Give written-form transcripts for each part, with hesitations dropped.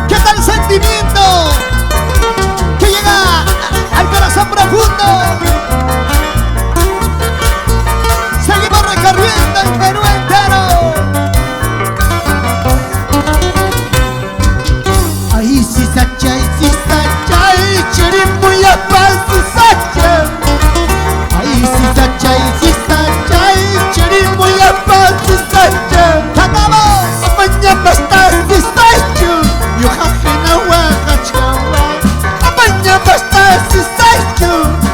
¿Qué tal sentimiento que llega al corazón profundo? Seguimos recorriendo el Perú entero. Ay, si sacha, chirimuya pasi sacha. Ay, si sacha, chirimuya pasi sacha. Cantamos. Mañana estás sacha. Yo jajina huacachawa. Mañana estás sacha.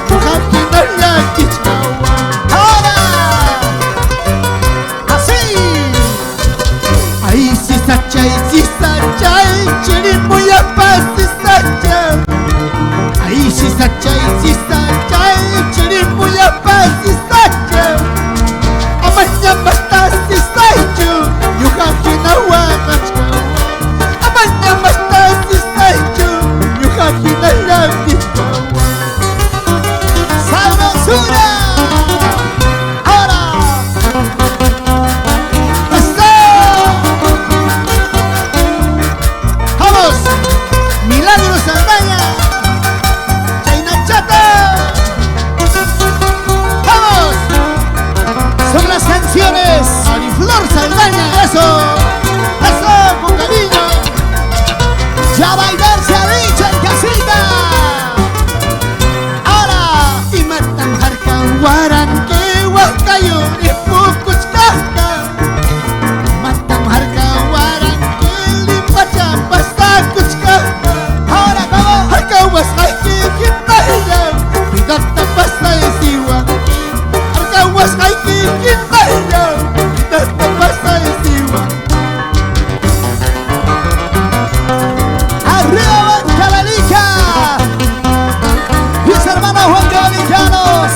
Yo jajina yaquichawa. Ahora, así. Ay, si sacha, chirimuya pasi sacha. Ay, si sacha, chirimuya pasi sacha. Mañana estás sacha. Yo jajina huacachawa. Mañana estás sacha. Yo jajina yaquichawa. ¡Sabrosura! Ahora. ¡Eso! ¡Vamos! ¡Milagros Saldaña! ¡Chaina Chata! ¡Vamos! Son las canciones Mariflor Saldaña. ¡Eso! ¡Eso! ¡Con cariño! ¡Ya bailar se ha dicho en casita! Ahora. Y matan jarcan guaran que huascayo y pucuchcasca. Matan jarcan guaran que limpacha pasta cuchcasca. Ahora, ¿cómo? Jarcan huascaiki quintaya. Pidata pasta y siwa. Jarcan huascaiki quintaya. Pidata pasta y siwa. ¡Arriba Huancavelica! Mis hermanos huancavelicanos,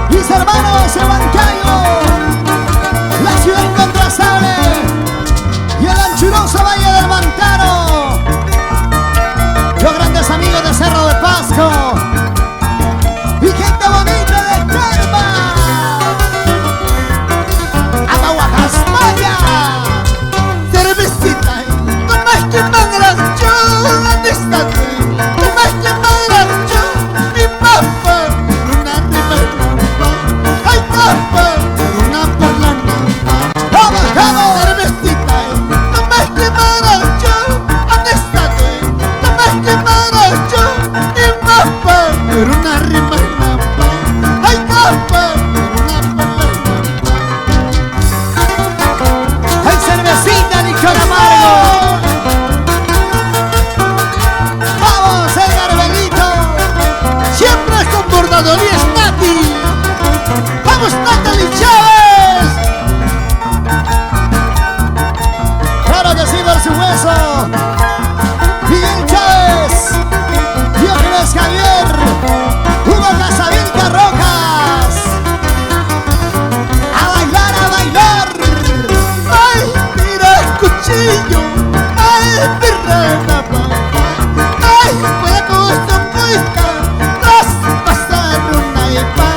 mis hermanos de Huancayo, la ciudad incontrastable y el anchuroso Valle del Mantaro, los grandes amigos de Cerro de Pasco y gente bonita de Calma, Atahuacas Maya, cervecita, no más que mangras yo, ¿dónde estás? No más que mangras yo, mi papá, una rima rampa, ay papá, una por la rampa. ¡Vamos, vamos! Cervecita, no más que mangras yo, ¿dónde estás? No más que mangras yo, mi papá, una rima rampa, ay papá, una por la rampa. ¡Ay, cervecita, licor amargo! ¡Vamos, Edgar Benito! ¡Siempre es con bordadoría es Nati! ¡Vamos, Natalie Chávez! ¡Claro que sí, por supuesto! Miguel Chávez, Diógenes Javier, Hugo Casavilca Rojas. ¡A bailar, a bailar! ¡Ay, mira el cuchillo! ¡Ay, pirrana, papá! ¡Ay, puede costar puesta! ¡Traspasar una ipa!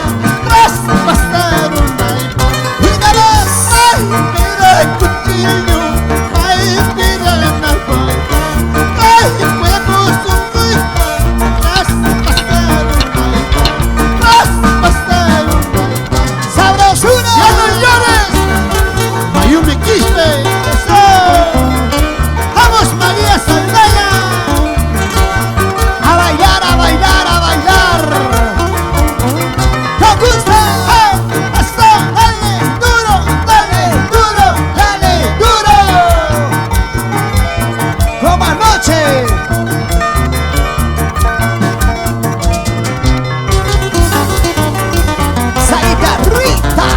¡Traspasar una ipa! ¡Cuídalos! ¡Ay, mira el cuchillo! ¡Ay, pirrana, papá! ¡Ay, puede costar puesta! ¡Traspasar una ipa! ¡Traspasar una ipa! ¡Sabrosura! ¡Ya no llores! ¡Mayumi Quispe! ¡Eso! ¡Vamos, María Saldaña! ¡A bailar, a bailar, a bailar! ¡Con gusto! ¡Eh! ¡Eso! ¡Dale duro! ¡Dale duro! ¡Dale duro! ¡Como anoche! Saita Rita.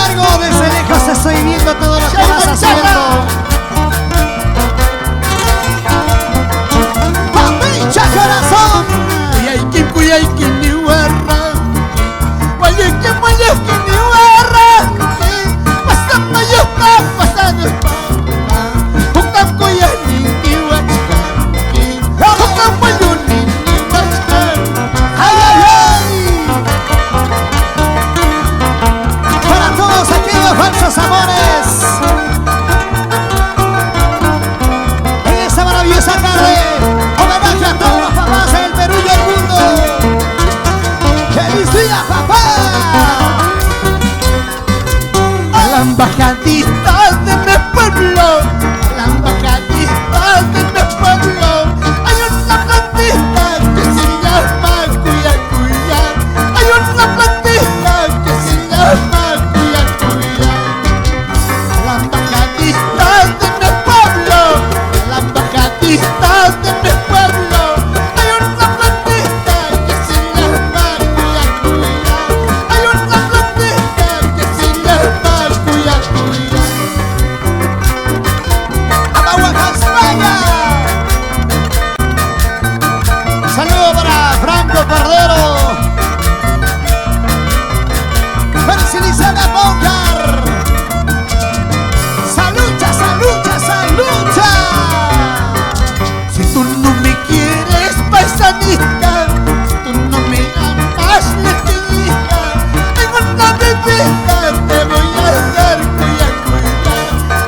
largo, desde lejos estoy viendo todo lo que vas haciendo. Papicha corazón. Kuyaykin ni warra, Guayaykin ni warra, pasan mayuka, pasan espapa, Hukam kuyani ni wachkanki, Hukam mayuni ni wachkanki. ¡Ay, ay, ay! Para todos aquellos falsos amores, en esta maravillosa tarde, homenaje a todos los papás del Perú y el mundo. ¡Feliz día, papá! A la embajadita de mi pueblo, a la embajadita de mi pueblo, hay una plantita que se llama cuya cuya, hay una plantita que se llama cuya cuya. A la embajadita de mi pueblo, a la embajadita de mi pueblo, hay una plantita que se llama cuya cuya, hay una plantita que se llama cuya cuya. ¡Amahuaca, España! Saludo para Franco Cordero, Feliciana Boncar. ¡Salucha, salucha, salucha! Si tú no me quieres, paisanita, si tú no me amas, lequillita, tengo una bebida, te voy a dar cuya cuya,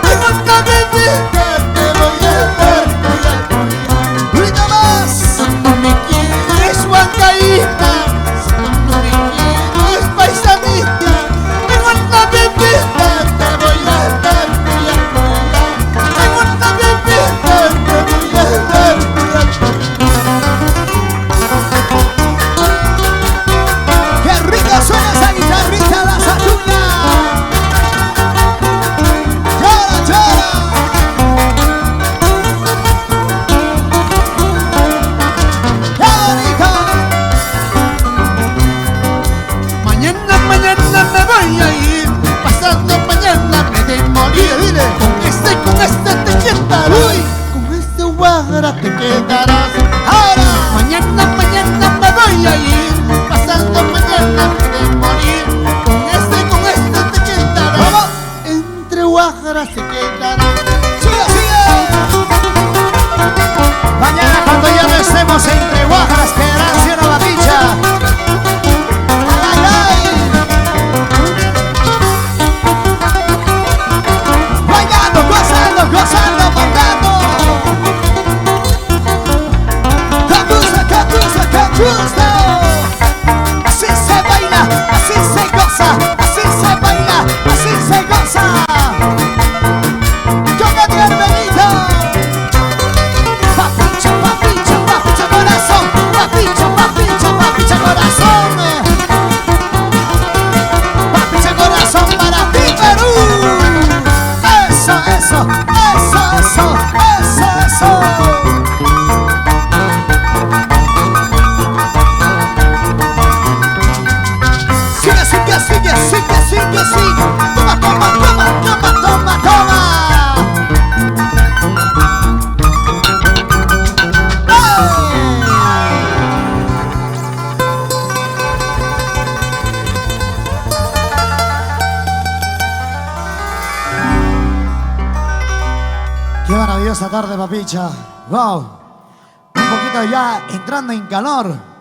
tengo una bebida, te voy a dar cuya cuya. ¡Grita más! Si tú no me quieres, huancaíta, si tú no me quieres, paisanita, tengo una bebida, te voy a dar cuya cuya, tengo una bebida, te voy a dar cuya cuya. ¡Qué rico suena esa guitarrita, la Saturna! ¡Llora, llora! ¡Qué bonito! Mañana me voy a ir, pasando mañana me de morir. Dile. Con este te quedarás, con este guajara te quedarás. ¡Ahora! Mañana me voy a ir, pasando mañana me de morir. Con este te quedarás, ¿Cómo? entre guajaras se quedarás. ¡Sigue, sigue! Mañana cuando ya no estemos entre guajaras quedarán siendo la bicha. ¡Ay, ay, ay! Bailando, gozando, gozando, bailando. ¡Con gusto, con gusto, con gusto! Así se baila, así se goza, así se baila, así se goza. Con Daniel Benito. Papicha, papicha, papicha corazón, papicha, papicha, papicha corazón. Papicha corazón para ti, Perú. Eso, eso, eso, eso, eso, eso. Sigue, sigue, sigue, sigue, sigue, sigue. Toma, toma, toma, toma, toma, toma. Qué maravillosa tarde, papicha. Wow. Un poquito ya entrando en calor.